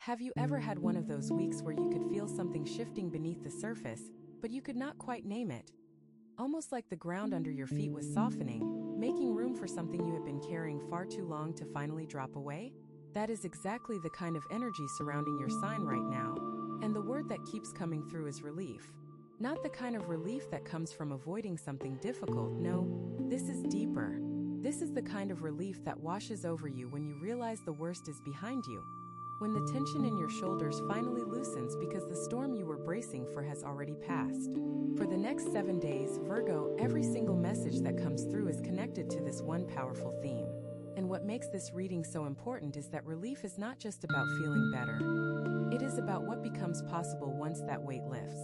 Have you ever had one of those weeks where you could feel something shifting beneath the surface, but you could not quite name it? Almost like the ground under your feet was softening, making room for something you had been carrying far too long to finally drop away? That is exactly the kind of energy surrounding your sign right now, and the word that keeps coming through is relief. Not the kind of relief that comes from avoiding something difficult, no, this is deeper. This is the kind of relief that washes over you when you realize the worst is behind you. When the tension in your shoulders finally loosens because the storm you were bracing for has already passed. For the next 7 days, Virgo, every single message that comes through is connected to this one powerful theme. And what makes this reading so important is that relief is not just about feeling better. It is about what becomes possible once that weight lifts.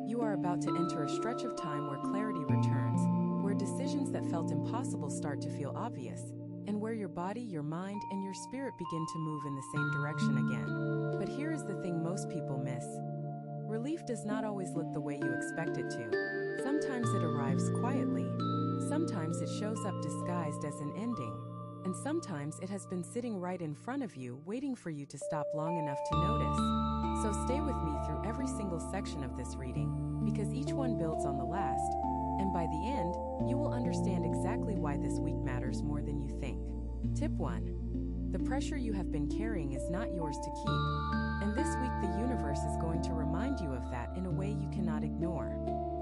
You are about to enter a stretch of time where clarity returns, where decisions that felt impossible start to feel obvious, and where your body, your mind, and your spirit begin to move in the same direction again. But here is the thing most people miss. Relief does not always look the way you expect it to. Sometimes it arrives quietly. Sometimes it shows up disguised as an ending. And sometimes it has been sitting right in front of you, waiting for you to stop long enough to notice. So stay with me through every single section of this reading, because each one builds on the last, and by the end, you will understand exactly why this week matters more than you think. Tip 1. The pressure you have been carrying is not yours to keep. And this week the universe is going to remind you of that in a way you cannot ignore.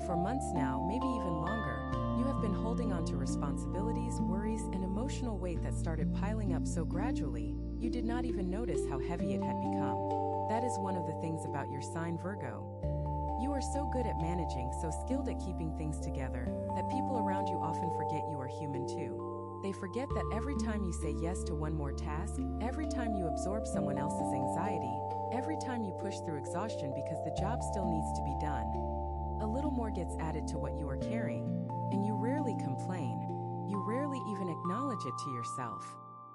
For months now, maybe even longer, you have been holding on to responsibilities, worries, and emotional weight that started piling up so gradually, you did not even notice how heavy it had become. That is one of the things about your sign, Virgo. You are so good at managing, so skilled at keeping things together, that people around you often forget you are human too. They forget that every time you say yes to one more task, every time you absorb someone else's anxiety, every time you push through exhaustion because the job still needs to be done, a little more gets added to what you are carrying, and you rarely complain. You rarely even acknowledge it to yourself.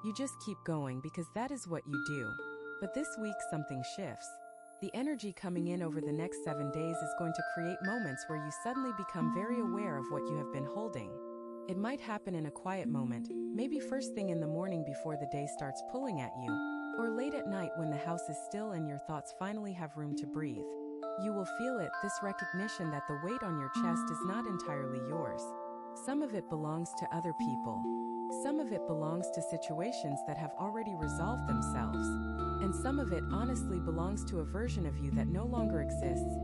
You just keep going because that is what you do. But this week something shifts. The energy coming in over the next 7 days is going to create moments where you suddenly become very aware of what you have been holding. It might happen in a quiet moment, maybe first thing in the morning before the day starts pulling at you, or late at night when the house is still and your thoughts finally have room to breathe. You will feel it, this recognition that the weight on your chest is not entirely yours. Some of it belongs to other people. Some of it belongs to situations that have already resolved themselves. And some of it honestly belongs to a version of you that no longer exists.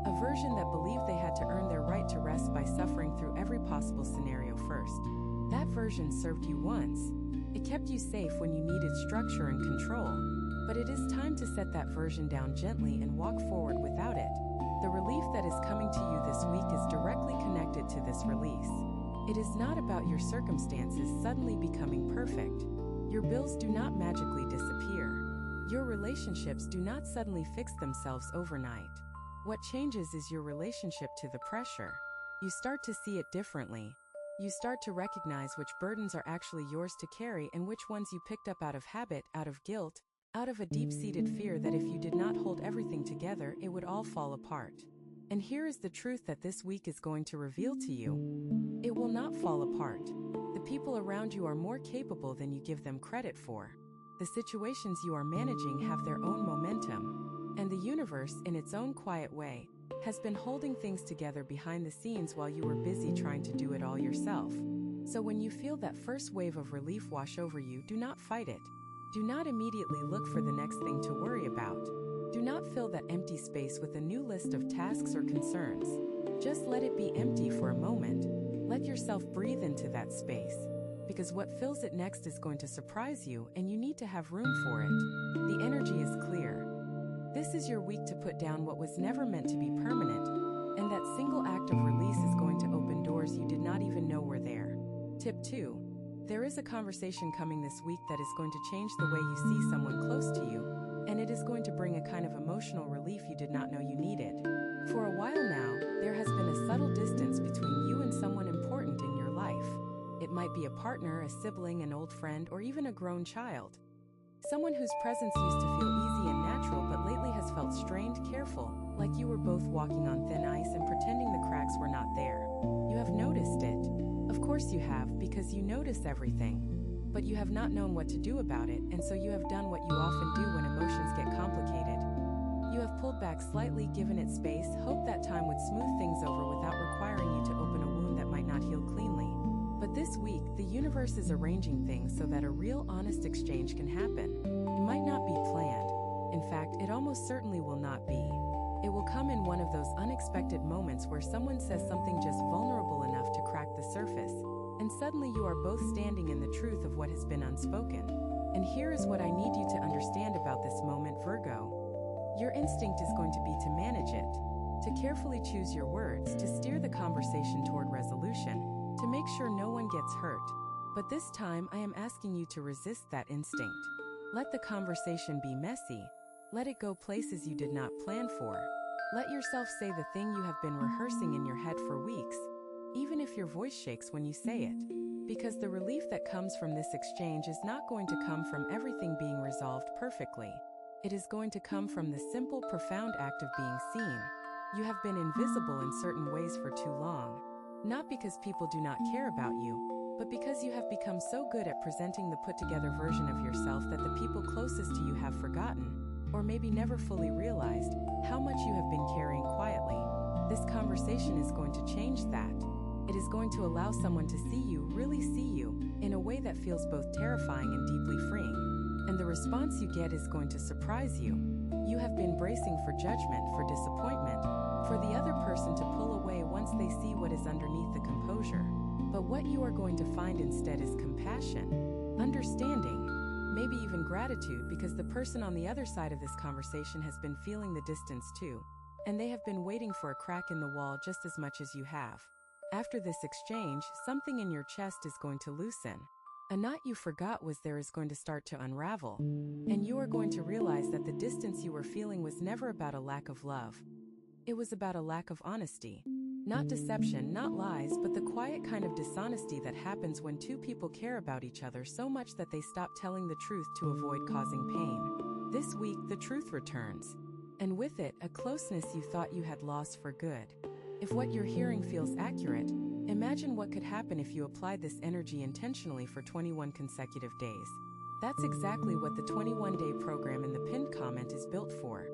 A version that believed they had to earn their right to rest by suffering through every possible scenario first. That version served you once. It kept you safe when you needed structure and control. But it is time to set that version down gently and walk forward without it. The relief that is coming to you this week is directly connected to this release. It is not about your circumstances suddenly becoming perfect. Your bills do not magically disappear. Your relationships do not suddenly fix themselves overnight. What changes is your relationship to the pressure. You start to see it differently. You start to recognize which burdens are actually yours to carry and which ones you picked up out of habit, out of guilt, out of a deep-seated fear that if you did not hold everything together, it would all fall apart. And here is the truth that this week is going to reveal to you. It will not fall apart. The people around you are more capable than you give them credit for. The situations you are managing have their own momentum. And the universe, in its own quiet way, has been holding things together behind the scenes while you were busy trying to do it all yourself. So when you feel that first wave of relief wash over you, do not fight it. Do not immediately look for the next thing to worry about. Do not fill that empty space with a new list of tasks or concerns. Just let it be empty for a moment. Let yourself breathe into that space. Because what fills it next is going to surprise you, and you need to have room for it. The energy is clear. This is your week to put down what was never meant to be permanent, and that single act of release is going to open doors you did not even know were there. Tip 2. There is a conversation coming this week that is going to change the way you see someone close to you, and it is going to bring a kind of emotional relief you did not know you needed. For a while now, there has been a subtle distance between you and someone important in your life. It might be a partner, a sibling, an old friend, or even a grown child. Someone whose presence used to feel easy and natural but lately has felt strained, careful, like you were both walking on thin ice and pretending the cracks were not there. You have noticed it. Of course you have, because you notice everything. But you have not known what to do about it, and so you have done what you often do when emotions get complicated. pulled back slightly, given it space, hoped that time would smooth things over without requiring you to open a wound that might not heal cleanly. But this week, the universe is arranging things so that a real, honest exchange can happen. It might not be planned. In fact, it almost certainly will not be. It will come in one of those unexpected moments where someone says something just vulnerable enough to crack the surface, and suddenly you are both standing in the truth of what has been unspoken. And here is what I need you to understand about this moment, Virgo. Your instinct is going to be to manage it, to carefully choose your words, to steer the conversation toward resolution, to make sure no one gets hurt. But this time, I am asking you to resist that instinct. Let the conversation be messy. Let it go places you did not plan for. Let yourself say the thing you have been rehearsing in your head for weeks, even if your voice shakes when you say it. Because the relief that comes from this exchange is not going to come from everything being resolved perfectly. It is going to come from the simple, profound act of being seen. You have been invisible in certain ways for too long. Not because people do not care about you, but because you have become so good at presenting the put-together version of yourself that the people closest to you have forgotten, or maybe never fully realized, how much you have been carrying quietly. This conversation is going to change that. It is going to allow someone to see you, really see you, in a way that feels both terrifying and deeply freeing. And the response you get is going to surprise you. You have been bracing for judgment, for disappointment, for the other person to pull away once they see what is underneath the composure. But what you are going to find instead is compassion, understanding, maybe even gratitude, because the person on the other side of this conversation has been feeling the distance too, and they have been waiting for a crack in the wall just as much as you have. After this exchange, something in your chest is going to loosen. A knot you forgot was there is going to start to unravel, and you are going to realize that the distance you were feeling was never about a lack of love. It was about a lack of honesty. Not deception, not lies, but the quiet kind of dishonesty that happens when two people care about each other so much that they stop telling the truth to avoid causing pain. This week, the truth returns. And with it, a closeness you thought you had lost for good. If what you're hearing feels accurate, imagine what could happen if you applied this energy intentionally for 21 consecutive days. That's exactly what the 21-day program in the pinned comment is built for.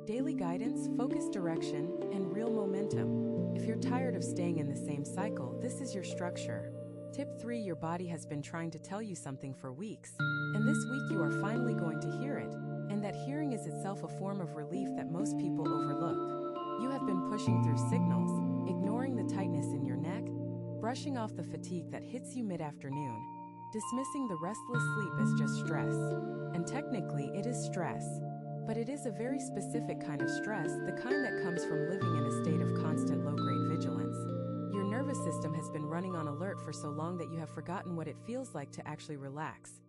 Daily guidance, focused direction, and real momentum. If you're tired of staying in the same cycle, this is your structure. Tip 3: your body has been trying to tell you something for weeks, and this week you are finally going to hear it, and that hearing is itself a form of relief that most people overlook. You have been pushing through signals, ignoring the tightness in your neck, brushing off the fatigue that hits you mid-afternoon, dismissing the restless sleep as just stress. And technically, it is stress. But it is a very specific kind of stress, the kind that comes from living in a state of constant low-grade vigilance. Your nervous system has been running on alert for so long that you have forgotten what it feels like to actually relax.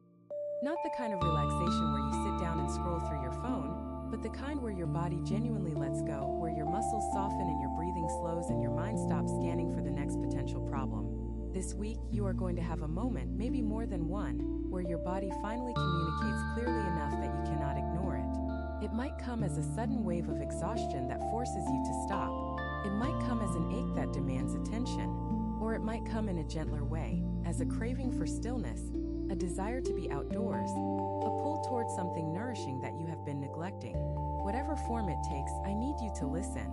Not the kind of relaxation where you sit down and scroll through your phone, but the kind where your body genuinely lets go, where your muscles soften and your breathing slows and your mind stops scanning for the next potential problem. This week, you are going to have a moment, maybe more than one, where your body finally communicates clearly enough that you cannot ignore it. It might come as a sudden wave of exhaustion that forces you to stop. It might come as an ache that demands attention. Or it might come in a gentler way, as a craving for stillness, a desire to be outdoors, a pull towards something nourishing that you have been neglecting. Whatever form it takes, I need you to listen.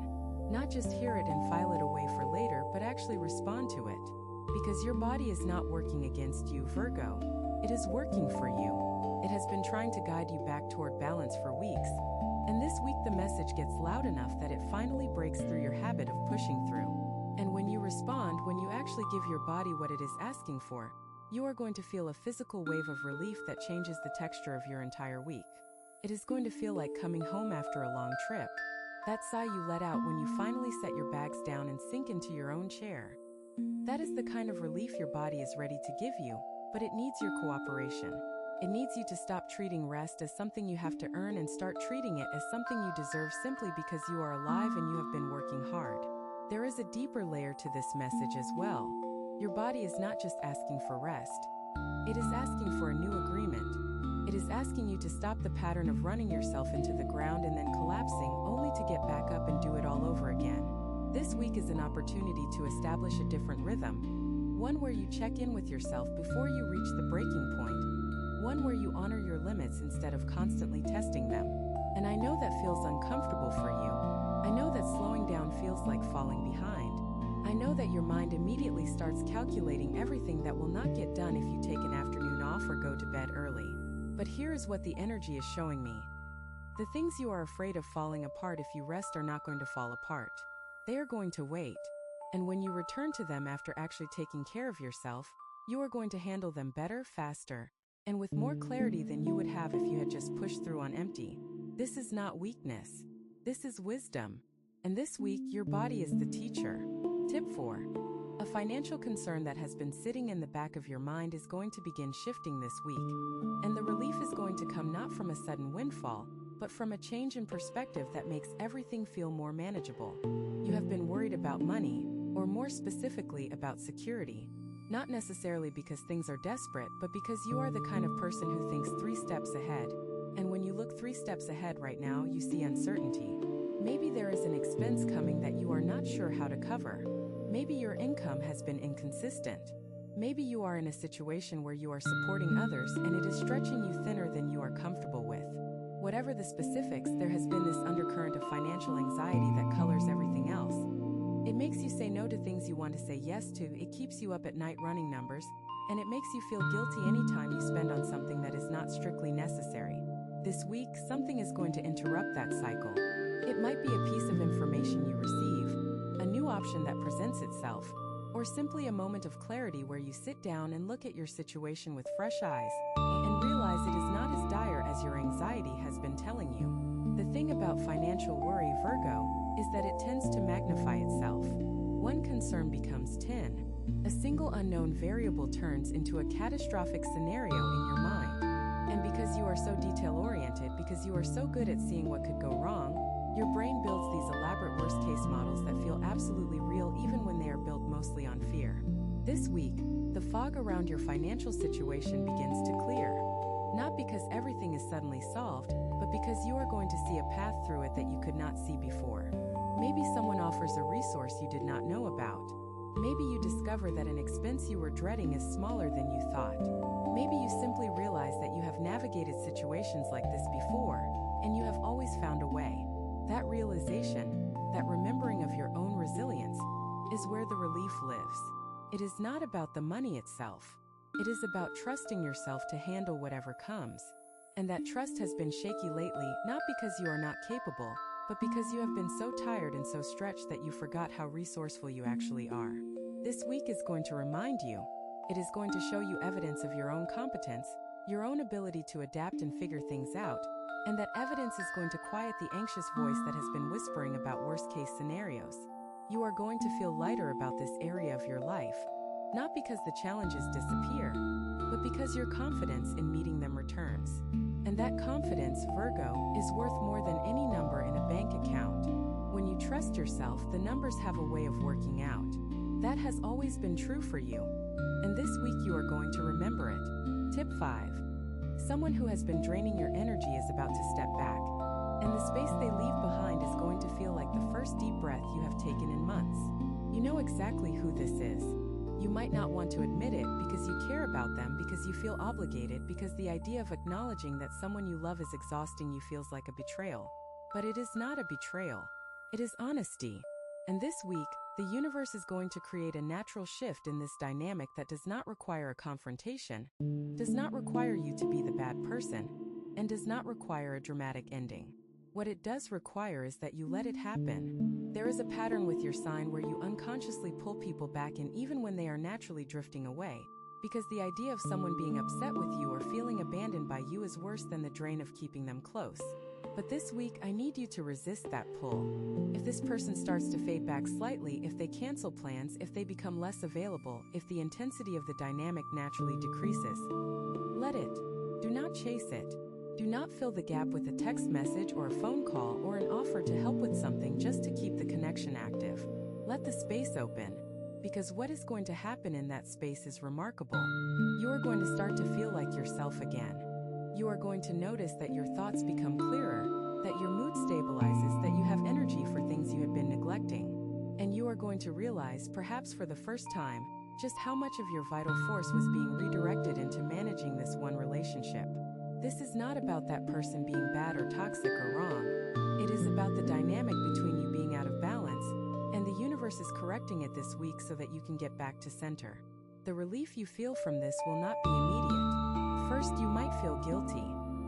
Not just hear it and file it away for later, but actually respond to it. Because your body is not working against you, Virgo. It is working for you. It has been trying to guide you back toward balance for weeks. And this week the message gets loud enough that it finally breaks through your habit of pushing through. And when you respond, when you actually give your body what it is asking for, you are going to feel a physical wave of relief that changes the texture of your entire week. It is going to feel like coming home after a long trip. That sigh you let out when you finally set your bags down and sink into your own chair. That is the kind of relief your body is ready to give you, but it needs your cooperation. It needs you to stop treating rest as something you have to earn and start treating it as something you deserve simply because you are alive and you have been working hard. There is a deeper layer to this message as well. Your body is not just asking for rest. It is asking for a new agreement. It is asking you to stop the pattern of running yourself into the ground and then collapsing only to get back up and do it all over again. This week is an opportunity to establish a different rhythm. One where you check in with yourself before you reach the breaking point. One where you honor your limits instead of constantly testing them. And I know that feels uncomfortable feels like falling behind. I know that your mind immediately starts calculating everything that will not get done if you take an afternoon off or go to bed early. But here is what the energy is showing me. The things you are afraid of falling apart if you rest are not going to fall apart. They are going to wait. And when you return to them after actually taking care of yourself, you are going to handle them better, faster, and with more clarity than you would have if you had just pushed through on empty. This is not weakness. This is wisdom. And this week, your body is the teacher. Tip 4. A financial concern that has been sitting in the back of your mind is going to begin shifting this week. And the relief is going to come not from a sudden windfall, but from a change in perspective that makes everything feel more manageable. You have been worried about money, or more specifically about security. Not necessarily because things are desperate, but because you are the kind of person who thinks 3 steps ahead. And when you look 3 steps ahead right now, you see uncertainty. Maybe there is an expense coming that you are not sure how to cover. Maybe your income has been inconsistent. Maybe you are in a situation where you are supporting others and it is stretching you thinner than you are comfortable with. Whatever the specifics, there has been this undercurrent of financial anxiety that colors everything else. It makes you say no to things you want to say yes to, it keeps you up at night running numbers, and it makes you feel guilty anytime you spend on something that is not strictly necessary. This week, something is going to interrupt that cycle. It might be a piece of information you receive, a new option that presents itself, or simply a moment of clarity where you sit down and look at your situation with fresh eyes and realize it is not as dire as your anxiety has been telling you. The thing about financial worry, Virgo, is that it tends to magnify itself. One concern becomes 10. A single unknown variable turns into a catastrophic scenario in your mind. And because you are so detail-oriented, because you are so good at seeing what could go wrong, your brain builds these elaborate worst-case models that feel absolutely real even when they are built mostly on fear. This week, the fog around your financial situation begins to clear. Not because everything is suddenly solved, but because you are going to see a path through it that you could not see before. Maybe someone offers a resource you did not know about. Maybe you discover that an expense you were dreading is smaller than you thought. Maybe you simply realize that you have navigated situations like this before, and you have always found a way. That realization, that remembering of your own resilience, is where the relief lives. It is not about the money itself. It is about trusting yourself to handle whatever comes. And that trust has been shaky lately, not because you are not capable, but because you have been so tired and so stretched that you forgot how resourceful you actually are. This week is going to remind you. It is going to show you evidence of your own competence, your own ability to adapt and figure things out, and that evidence is going to quiet the anxious voice that has been whispering about worst-case scenarios. You are going to feel lighter about this area of your life, not because the challenges disappear, but because your confidence in meeting them returns. And that confidence, Virgo, is worth more than any number in a bank account. When you trust yourself, the numbers have a way of working out. That has always been true for you. And this week you are going to remember it. Tip 5. Someone who has been draining your energy is about to step back, and the space they leave behind is going to feel like the first deep breath you have taken in months. You know exactly who this is. You might not want to admit it because you care about them, because you feel obligated, because the idea of acknowledging that someone you love is exhausting you feels like a betrayal. But it is not a betrayal. It is honesty. And this week, the universe is going to create a natural shift in this dynamic that does not require a confrontation, does not require you to be the bad person, and does not require a dramatic ending. What it does require is that you let it happen. There is a pattern with your sign where you unconsciously pull people back in even when they are naturally drifting away, because the idea of someone being upset with you or feeling abandoned by you is worse than the drain of keeping them close. But this week, I need you to resist that pull. If this person starts to fade back slightly, if they cancel plans, if they become less available, if the intensity of the dynamic naturally decreases, let it. Do not chase it. Do not fill the gap with a text message or a phone call or an offer to help with something just to keep the connection active. Let the space open, because what is going to happen in that space is remarkable. You are going to start to feel like yourself again. You are going to notice that your thoughts become clearer, that your mood stabilizes, that you have energy for things you had been neglecting. And you are going to realize, perhaps for the first time, just how much of your vital force was being redirected into managing this one relationship. This is not about that person being bad or toxic or wrong. It is about the dynamic between you being out of balance universe is correcting it this week so that you can get back to center. The relief you feel from this will not be immediate. First, you might feel guilty.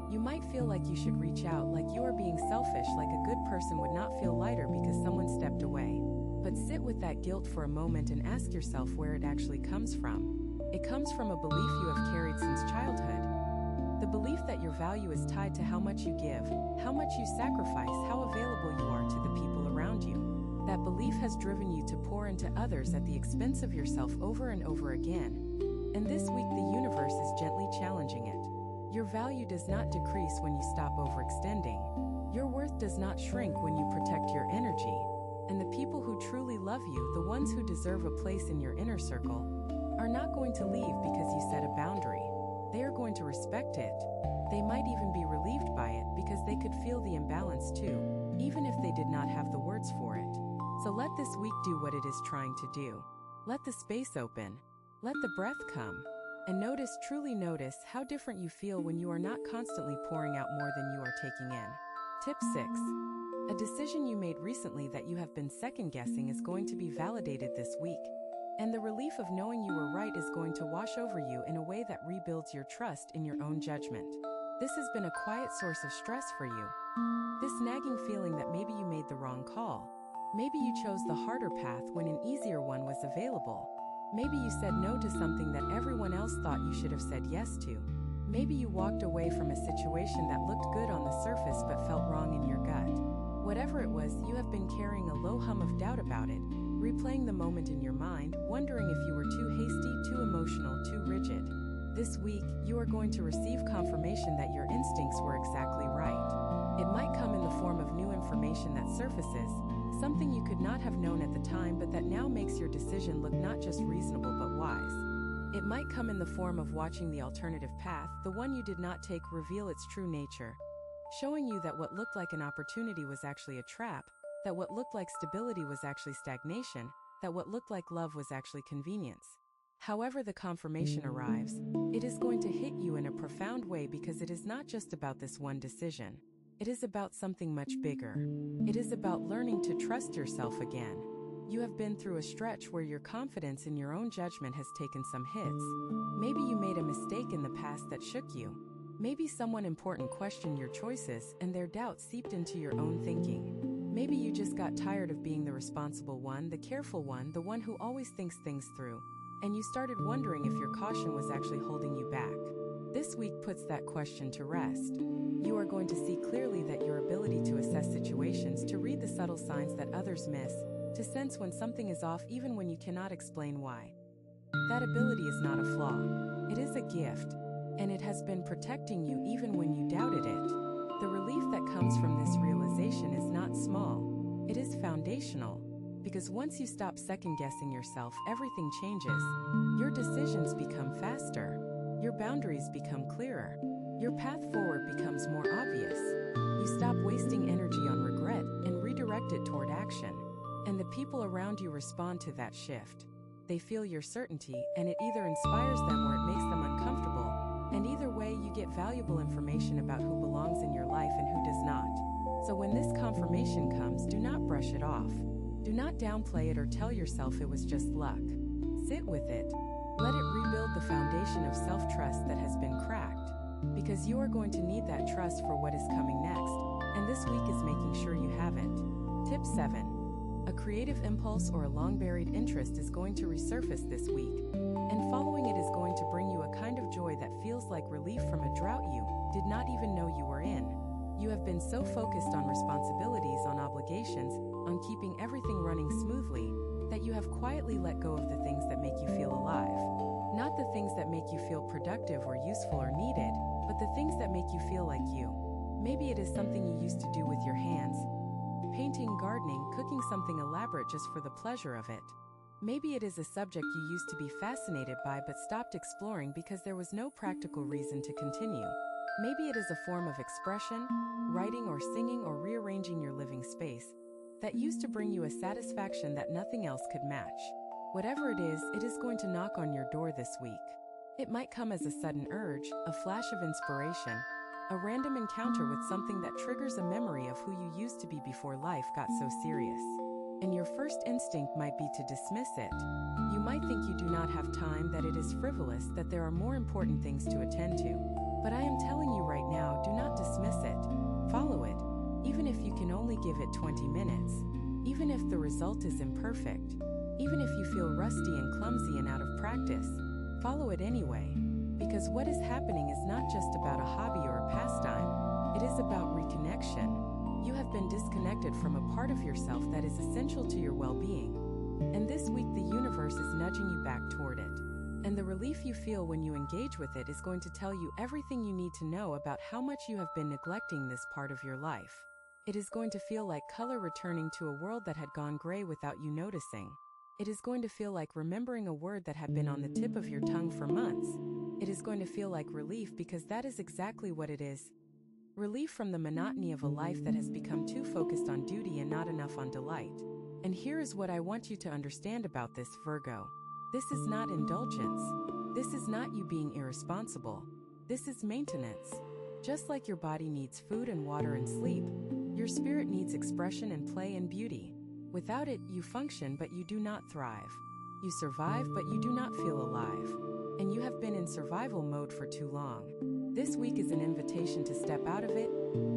You might feel like you should reach out, like you are being selfish, like a good person would not feel lighter because someone stepped away. But sit with that guilt for a moment and ask yourself where it actually comes from. It comes from a belief you have carried since childhood. The belief that your value is tied to how much you give, how much you sacrifice, how available you are to the people around you. That belief has driven you to pour into others at the expense of yourself over and over again. And this week the universe is gently challenging it. Your value does not decrease when you stop overextending. Your worth does not shrink when you protect your energy. And the people who truly love you, the ones who deserve a place in your inner circle, are not going to leave because you set a boundary. They are going to respect it. They might even be relieved by it because they could feel the imbalance too, even if they did not have the words for it. So let this week do what it is trying to do. Let the space open. Let the breath come. And truly notice how different you feel when you are not constantly pouring out more than you are taking in. Tip 6. A decision you made recently that you have been second-guessing is going to be validated this week. And the relief of knowing you were right is going to wash over you in a way that rebuilds your trust in your own judgment. This has been a quiet source of stress for you. This nagging feeling that maybe you made the wrong call. Maybe you chose the harder path when an easier one was available. Maybe you said no to something that everyone else thought you should have said yes to. Maybe you walked away from a situation that looked good on the surface but felt wrong in your gut. Whatever it was, you have been carrying a low hum of doubt about it, replaying the moment in your mind, wondering if you were too hasty, too emotional, too rigid. This week, you are going to receive confirmation that your instincts were exactly right. It might come in the form of new information that surfaces, something you could not have known at the time but that now makes your decision look not just reasonable but wise. It might come in the form of watching the alternative path, the one you did not take, reveal its true nature, showing you that what looked like an opportunity was actually a trap, that what looked like stability was actually stagnation, that what looked like love was actually convenience. However the confirmation arrives, it is going to hit you in a profound way because it is not just about this one decision. It is about something much bigger. It is about learning to trust yourself again. You have been through a stretch where your confidence in your own judgment has taken some hits. Maybe you made a mistake in the past that shook you. Maybe someone important questioned your choices and their doubts seeped into your own thinking. Maybe you just got tired of being the responsible one, the careful one, the one who always thinks things through, and you started wondering if your caution was actually holding you back. This week puts that question to rest. You are going to see clearly that your ability to assess situations, to read the subtle signs that others miss, to sense when something is off even when you cannot explain why. That ability is not a flaw. It is a gift, and it has been protecting you even when you doubted it. The relief that comes from this realization is not small. It is foundational. Because once you stop second-guessing yourself, everything changes. Your decisions become faster. Your boundaries become clearer. Your path forward becomes more obvious. You stop wasting energy on regret and redirect it toward action. And the people around you respond to that shift. They feel your certainty, and it either inspires them or it makes them uncomfortable. And either way, you get valuable information about who belongs in your life and who does not. So when this confirmation comes, do not brush it off. Do not downplay it or tell yourself it was just luck. Sit with it. Let it rebuild the foundation of self-trust that has been cracked. Because you are going to need that trust for what is coming next, and this week is making sure you have it. Tip 7. A creative impulse or a long-buried interest is going to resurface this week, and following it is going to bring you a kind of joy that feels like relief from a drought you did not even know you were in. You have been so focused on responsibilities, on obligations, on keeping everything running smoothly, that you have quietly let go of the things that make you feel alive. Not the things that make you feel productive or useful or needed, but the things that make you feel like you. Maybe it is something you used to do with your hands. Painting, gardening, cooking something elaborate just for the pleasure of it. Maybe it is a subject you used to be fascinated by but stopped exploring because there was no practical reason to continue. Maybe it is a form of expression, writing or singing or rearranging your living space, that used to bring you a satisfaction that nothing else could match. Whatever it is going to knock on your door this week. It might come as a sudden urge, a flash of inspiration, a random encounter with something that triggers a memory of who you used to be before life got so serious. and your first instinct might be to dismiss it. You might think you do not have time, that it is frivolous, that there are more important things to attend to. But I am telling you right now, do not dismiss it. Follow it, even if you can only give it 20 minutes. Even if the result is imperfect. Even if you feel rusty and clumsy and out of practice. Follow it anyway. Because what is happening is not just about a hobby or a pastime. It is about reconnection. You have been disconnected from a part of yourself that is essential to your well-being. And this week the universe is nudging you back toward it. And the relief you feel when you engage with it is going to tell you everything you need to know about how much you have been neglecting this part of your life. It is going to feel like color returning to a world that had gone gray without you noticing. It is going to feel like remembering a word that had been on the tip of your tongue for months. It is going to feel like relief, because that is exactly what it is. Relief from the monotony of a life that has become too focused on duty and not enough on delight. And here is what I want you to understand about this, Virgo. This is not indulgence. This is not you being irresponsible. This is maintenance. Just like your body needs food and water and sleep, your spirit needs expression and play and beauty. Without it, you function but you do not thrive. You survive but you do not feel alive. And you have been in survival mode for too long. This week is an invitation to step out of it,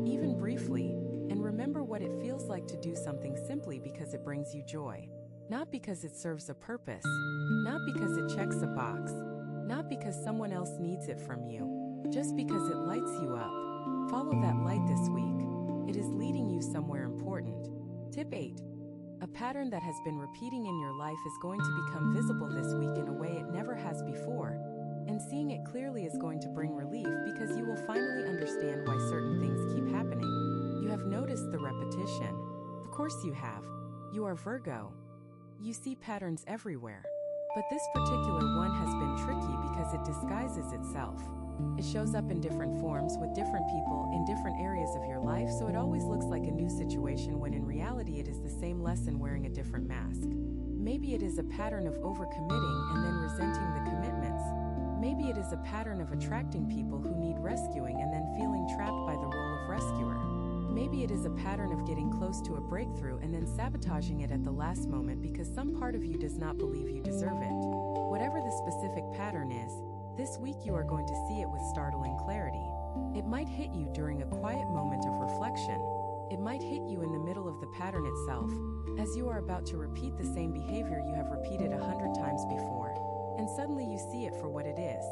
even briefly, and remember what it feels like to do something simply because it brings you joy. Not because it serves a purpose, not because it checks a box, not because someone else needs it from you, just because it lights you up. Follow that light this week. It is leading you somewhere important. Tip 8. A pattern that has been repeating in your life is going to become visible this week in a way it never has before. And seeing it clearly is going to bring relief, because you will finally understand why certain things keep happening. You have noticed the repetition. Of course you have. You are Virgo. You see patterns everywhere. But this particular one has been tricky because it disguises itself. It shows up in different forms with different people in different areas of your life, so it always looks like a new situation when in reality it is the same lesson wearing a different mask. Maybe it is a pattern of overcommitting and then resenting the commitments. Maybe it is a pattern of attracting people who need rescuing and then feeling trapped by the role of rescuer. Maybe it is a pattern of getting close to a breakthrough and then sabotaging it at the last moment because some part of you does not believe you deserve it. Whatever the specific pattern is, this week you are going to see it with startling clarity. It might hit you during a quiet moment of reflection. It might hit you in the middle of the pattern itself, as you are about to repeat the same behavior you have repeated 100 times before. And suddenly you see it for what it is.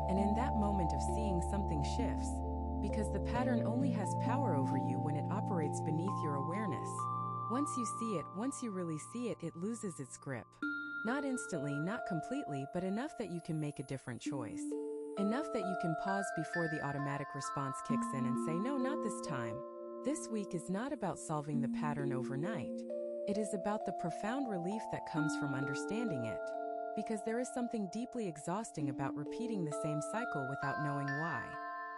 And in that moment of seeing, something shifts. Because the pattern only has power over you when it operates beneath your awareness. Once you see it, once you really see it, it loses its grip. Not instantly, not completely, but enough that you can make a different choice. Enough that you can pause before the automatic response kicks in and say, no, not this time. This week is not about solving the pattern overnight. It is about the profound relief that comes from understanding it. Because there is something deeply exhausting about repeating the same cycle without knowing why.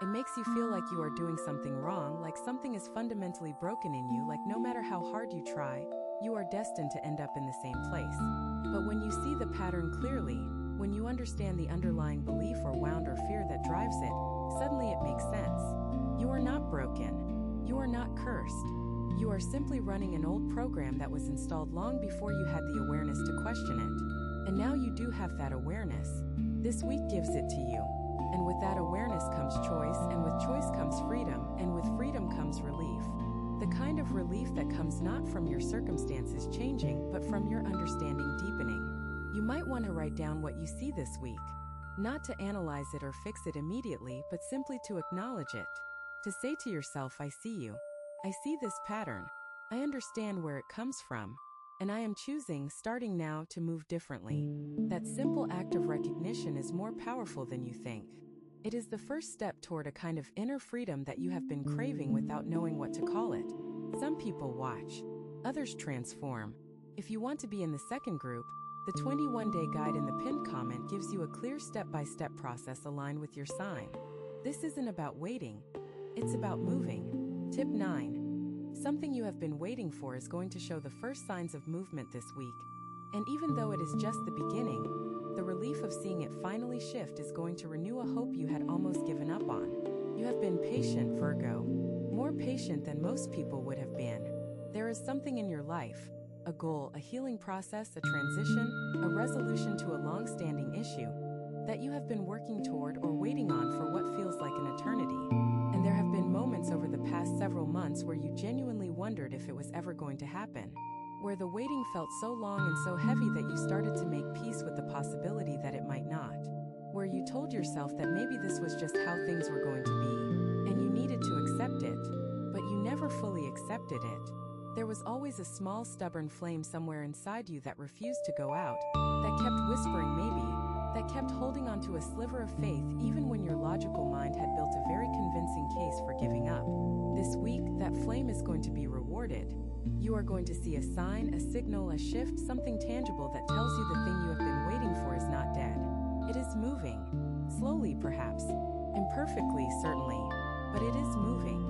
It makes you feel like you are doing something wrong, like something is fundamentally broken in you, like no matter how hard you try, you are destined to end up in the same place. But when you see the pattern clearly, when you understand the underlying belief or wound or fear that drives it, suddenly it makes sense. You are not broken. You are not cursed. You are simply running an old program that was installed long before you had the awareness to question it. And now you do have that awareness. This week gives it to you. And with that awareness comes choice, and with choice comes freedom, and with freedom comes relief. The kind of relief that comes not from your circumstances changing, but from your understanding deepening. You might want to write down what you see this week. Not to analyze it or fix it immediately, but simply to acknowledge it. To say to yourself, I see you. I see this pattern. I understand where it comes from. And I am choosing, starting now, to move differently. That simple act of recognition is more powerful than you think. It is the first step toward a kind of inner freedom that you have been craving without knowing what to call it. Some people watch. Others transform. If you want to be in the second group, the 21-day guide in the pinned comment gives you a clear step-by-step process aligned with your sign. This isn't about waiting. It's about moving. Tip 9. Something you have been waiting for is going to show the first signs of movement this week. And even though it is just the beginning, the relief of seeing it finally shift is going to renew a hope you had almost given up on. You have been patient, Virgo. More patient than most people would have been. There is something in your life, a goal, a healing process, a transition, a resolution to a long-standing issue that you have been working toward or waiting on for what feels like an eternity. And there have been moments over the past several months where you genuinely wondered if it was ever going to happen, where the waiting felt so long and so heavy that you started to make peace with the possibility that it might not, where you told yourself that maybe this was just how things were going to be, and you needed to accept it, but you never fully accepted it. There was always a small stubborn flame somewhere inside you that refused to go out, that kept whispering maybe, that kept holding onto a sliver of faith even when your logical mind had built a very convincing case for giving up. This week, that flame is going to be rewarded. You are going to see a sign, a signal, a shift, something tangible that tells you the thing you have been waiting for is not dead. It is moving. Slowly, perhaps. Imperfectly, certainly. But it is moving.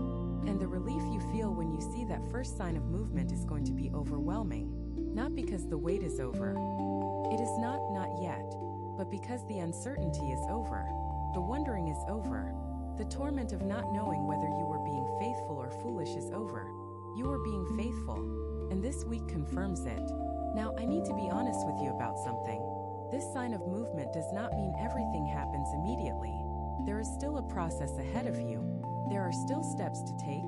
And the relief you feel when you see that first sign of movement is going to be overwhelming. Not because the wait is over. It is not yet. But because the uncertainty is over. The wondering is over. The torment of not knowing whether you were being faithful or foolish is over. You are being faithful. And this week confirms it. Now, I need to be honest with you about something. This sign of movement does not mean everything happens immediately. There is still a process ahead of you. There are still steps to take,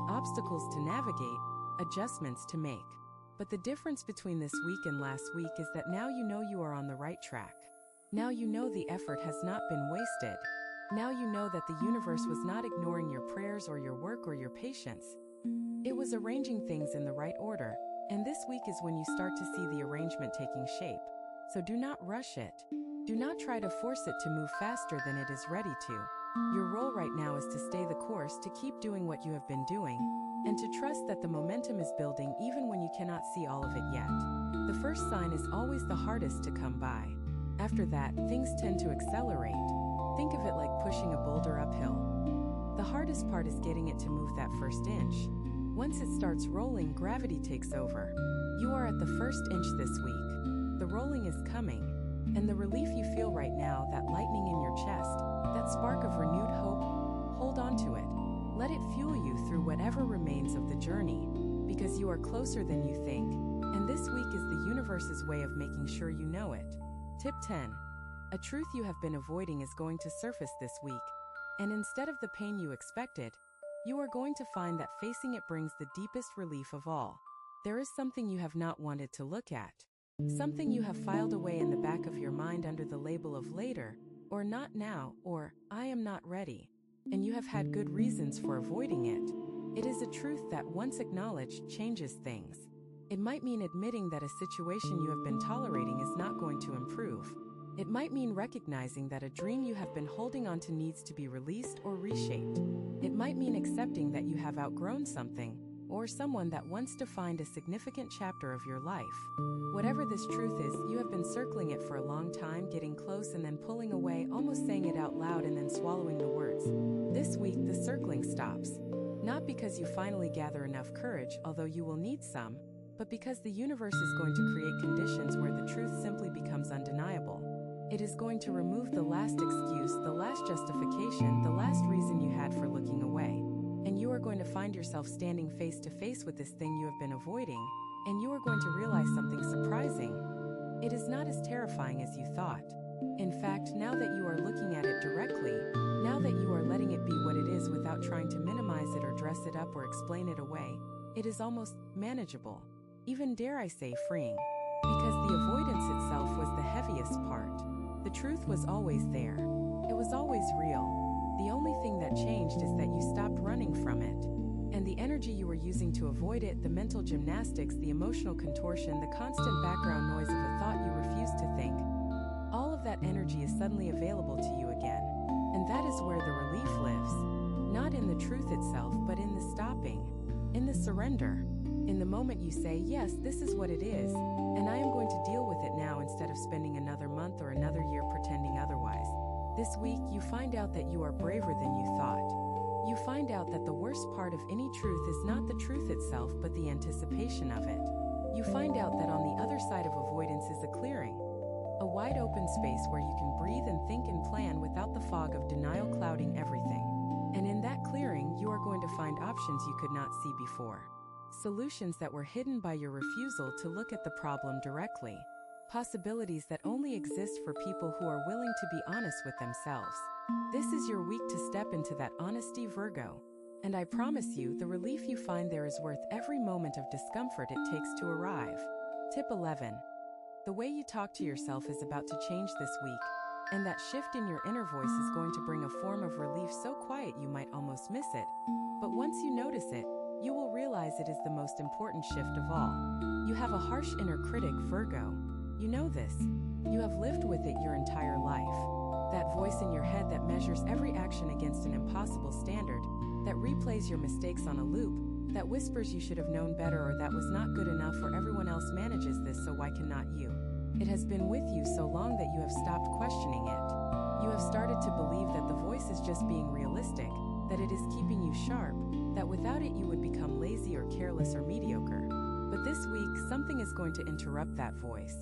obstacles to navigate, adjustments to make. But the difference between this week and last week is that now you know you are on the right track. Now you know the effort has not been wasted. Now you know that the universe was not ignoring your prayers or your work or your patience. It was arranging things in the right order, and this week is when you start to see the arrangement taking shape. So do not rush it. Do not try to force it to move faster than it is ready to. Your role right now is to stay the course, to keep doing what you have been doing, and to trust that the momentum is building even when you cannot see all of it yet. The first sign is always the hardest to come by. After that, things tend to accelerate. Think of it like pushing a boulder uphill. The hardest part is getting it to move that first inch. Once it starts rolling, gravity takes over. You are at the first inch this week. The rolling is coming. And the relief you feel right now, that lightning in your chest, that spark of renewed hope, hold on to it. Let it fuel you through whatever remains of the journey, because you are closer than you think, and this week is the universe's way of making sure you know it. Tip 10. A truth you have been avoiding is going to surface this week, and instead of the pain you expected, you are going to find that facing it brings the deepest relief of all. There is something you have not wanted to look at. Something you have filed away in the back of your mind under the label of later, or not now, or I am not ready. And you have had good reasons for avoiding it. It is a truth that, once acknowledged, changes things. It might mean admitting that a situation you have been tolerating is not going to improve. It might mean recognizing that a dream you have been holding on to needs to be released or reshaped. It might mean accepting that you have outgrown something, or someone that once defined a significant chapter of your life. Whatever this truth is, you have been circling it for a long time, getting close and then pulling away, almost saying it out loud and then swallowing the words. This week, the circling stops. Not because you finally gather enough courage, although you will need some, but because the universe is going to create conditions where the truth simply becomes undeniable. It is going to remove the last excuse, the last justification, the last reason you had for looking away. And you are going to find yourself standing face to face with this thing you have been avoiding, and you are going to realize something surprising. It is not as terrifying as you thought. In fact, now that you are looking at it directly, now that you are letting it be what it is without trying to minimize it or dress it up or explain it away, it is almost manageable. Even, dare I say, freeing. Because the avoidance itself was the heaviest part. The truth was always there. It was always real. The only thing that changed is that you stopped running from it. And the energy you were using to avoid it, the mental gymnastics, the emotional contortion, the constant background noise of a thought you refused to think, all of that energy is suddenly available to you again. And that is where the relief lives. Not in the truth itself, but in the stopping, in the surrender, in the moment you say, yes, this is what it is, and I am going to deal with it now instead of spending another month or another year pretending otherwise. This week, you find out that you are braver than you thought. You find out that the worst part of any truth is not the truth itself, but the anticipation of it. You find out that on the other side of avoidance is a clearing, a wide open space where you can breathe and think and plan without the fog of denial clouding everything. And in that clearing, you are going to find options you could not see before. Solutions that were hidden by your refusal to look at the problem directly. Possibilities that only exist for people who are willing to be honest with themselves. This is your week to step into that honesty, Virgo. And I promise you, the relief you find there is worth every moment of discomfort it takes to arrive. Tip 11. The way you talk to yourself is about to change this week, and that shift in your inner voice is going to bring a form of relief so quiet you might almost miss it. But once you notice it, you will realize it is the most important shift of all. You have a harsh inner critic, Virgo. You know this. You have lived with it your entire life. That voice in your head that measures every action against an impossible standard, that replays your mistakes on a loop, that whispers you should have known better or that was not good enough or everyone else manages this so why cannot you? It has been with you so long that you have stopped questioning it. You have started to believe that the voice is just being realistic, that it is keeping you sharp, that without it you would become lazy or careless or mediocre. But this week, something is going to interrupt that voice.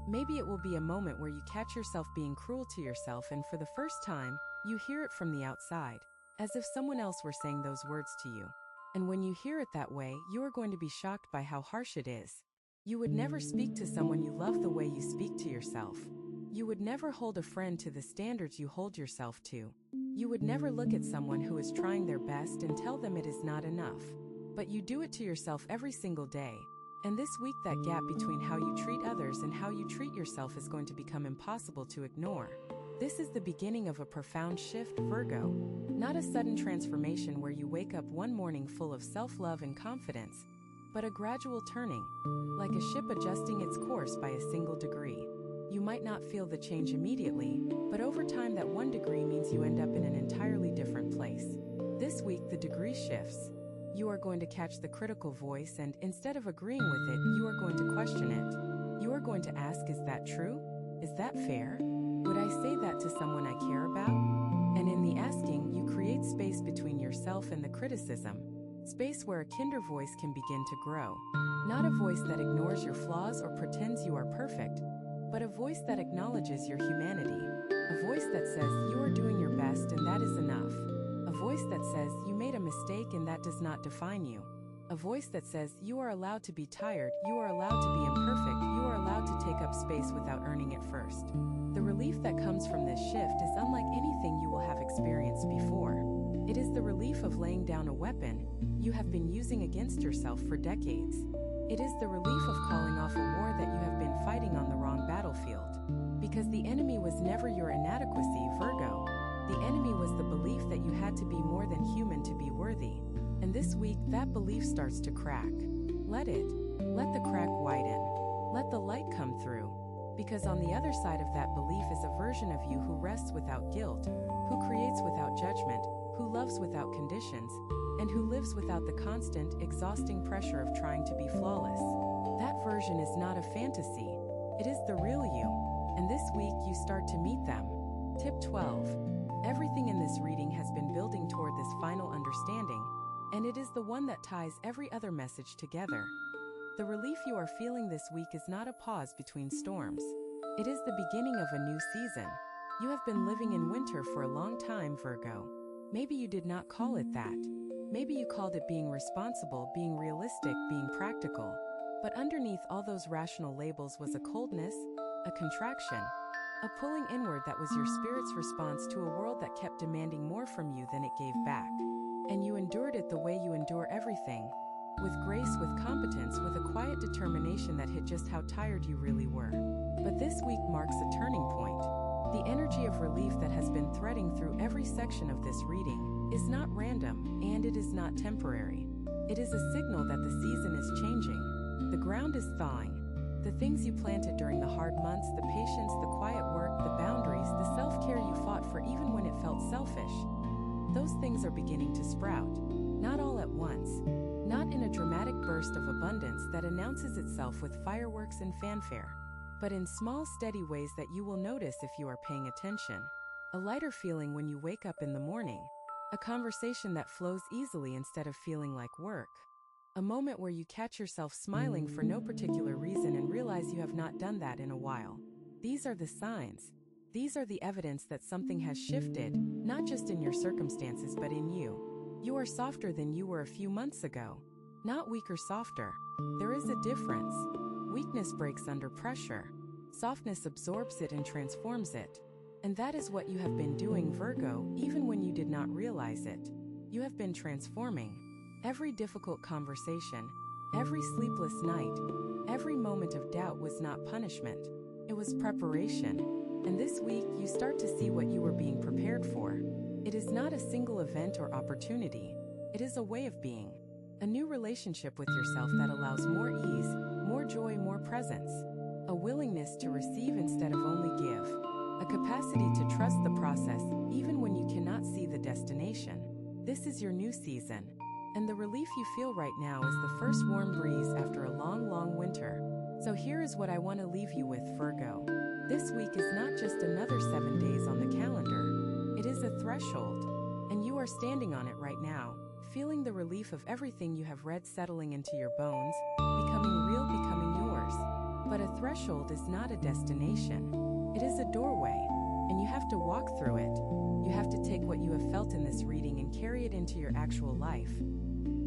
Maybe it will be a moment where you catch yourself being cruel to yourself and for the first time, you hear it from the outside, as if someone else were saying those words to you. And when you hear it that way, you are going to be shocked by how harsh it is. You would never speak to someone you love the way you speak to yourself. You would never hold a friend to the standards you hold yourself to. You would never look at someone who is trying their best and tell them it is not enough. But you do it to yourself every single day. And this week, that gap between how you treat others and how you treat yourself is going to become impossible to ignore. This is the beginning of a profound shift, Virgo. Not a sudden transformation where you wake up one morning full of self-love and confidence, but a gradual turning, like a ship adjusting its course by a single degree. You might not feel the change immediately, but over time that 1 degree means you end up in an entirely different place. This week, the degree shifts. You are going to catch the critical voice and, instead of agreeing with it, you are going to question it. You are going to ask, is that true? Is that fair? Would I say that to someone I care about? And in the asking, you create space between yourself and the criticism. Space where a kinder voice can begin to grow. Not a voice that ignores your flaws or pretends you are perfect, but a voice that acknowledges your humanity. A voice that says you are doing your best and that is enough. A voice that says you made a mistake and that does not define you. A voice that says you are allowed to be tired, you are allowed to be imperfect, you are allowed to take up space without earning it first. The relief that comes from this shift is unlike anything you will have experienced before. It is the relief of laying down a weapon you have been using against yourself for decades. It is the relief of calling off a war that you have been fighting on the wrong battlefield. Because the enemy was never your inadequacy, Virgo. The enemy was the belief that you had to be more than human to be worthy. And this week, that belief starts to crack. Let it. Let the crack widen. Let the light come through. Because on the other side of that belief is a version of you who rests without guilt, who creates without judgment, who loves without conditions, and who lives without the constant, exhausting pressure of trying to be flawless. That version is not a fantasy. It is the real you. And this week, you start to meet them. Tip 12. Everything in this reading has been building toward this final understanding, and it is the one that ties every other message together. The relief you are feeling this week is not a pause between storms. It is the beginning of a new season. You have been living in winter for a long time, Virgo. Maybe you did not call it that. Maybe you called it being responsible, being realistic, being practical. But underneath all those rational labels was a coldness, a contraction, a pulling inward that was your spirit's response to a world that kept demanding more from you than it gave back. And you endured it the way you endure everything, with grace, with competence, with a quiet determination that hit just how tired you really were. But this week marks a turning point. The energy of relief that has been threading through every section of this reading is not random, and it is not temporary. It is a signal that the season is changing. The ground is thawing. The things you planted during the hard months, the patience, the quiet work, the boundaries, the self-care you fought for even when it felt selfish, those things are beginning to sprout. Not all at once. Not in a dramatic burst of abundance that announces itself with fireworks and fanfare, but in small, steady ways that you will notice if you are paying attention. A lighter feeling when you wake up in the morning. A conversation that flows easily instead of feeling like work. A moment where you catch yourself smiling for no particular reason and realize you have not done that in a while. These are the signs. These are the evidence that something has shifted, not just in your circumstances but in you. You are softer than you were a few months ago. Not weak or softer. There is a difference. Weakness breaks under pressure. Softness absorbs it and transforms it. And that is what you have been doing, Virgo, even when you did not realize it. You have been transforming. Every difficult conversation, every sleepless night, every moment of doubt was not punishment. It was preparation. And this week, you start to see what you were being prepared for. It is not a single event or opportunity. It is a way of being. A new relationship with yourself that allows more ease, more joy, more presence. A willingness to receive instead of only give. A capacity to trust the process even when you cannot see the destination. This is your new season. And the relief you feel right now is the first warm breeze after a long, long winter. So here is what I want to leave you with, Virgo. This week is not just another 7 days on the calendar. It is a threshold. And you are standing on it right now, feeling the relief of everything you have read settling into your bones, becoming real, becoming yours. But a threshold is not a destination. It is a doorway, and you have to walk through it. You have to take what you have felt in this reading and carry it into your actual life.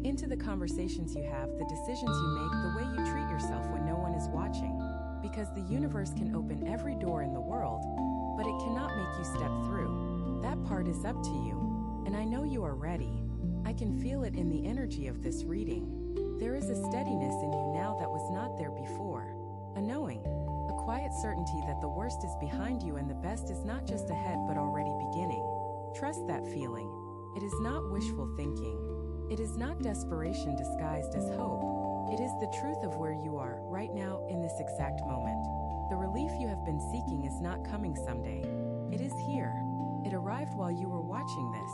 Into the conversations you have, the decisions you make, the way you treat yourself when no one is watching. Because the universe can open every door in the world, but it cannot make you step through. That part is up to you, and I know you are ready. I can feel it in the energy of this reading. There is a steadiness in you now that was not there before. A knowing, a quiet certainty that the worst is behind you and the best is not just ahead but already beginning. Trust that feeling. It is not wishful thinking. It is not desperation disguised as hope. It is the truth of where you are right now in this exact moment. The relief you have been seeking is not coming someday. It is here. It arrived while you were watching this.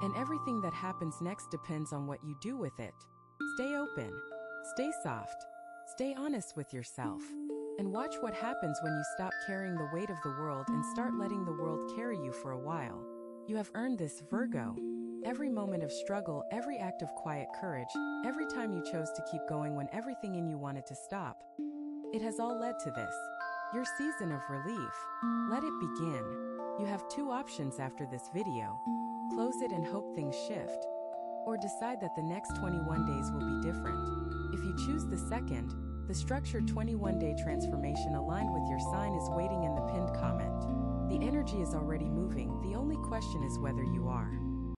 And everything that happens next depends on what you do with it. Stay open. Stay soft. Stay honest with yourself. And watch what happens when you stop carrying the weight of the world and start letting the world carry you for a while. You have earned this, Virgo. Every moment of struggle, every act of quiet courage, every time you chose to keep going when everything in you wanted to stop. It has all led to this. Your season of relief. Let it begin. You have two options after this video. Close it and hope things shift. Or decide that the next 21 days will be different. If you choose the second, the structured 21-day transformation aligned with your sign is waiting in the pinned comment. The energy is already moving, the only question is whether you are.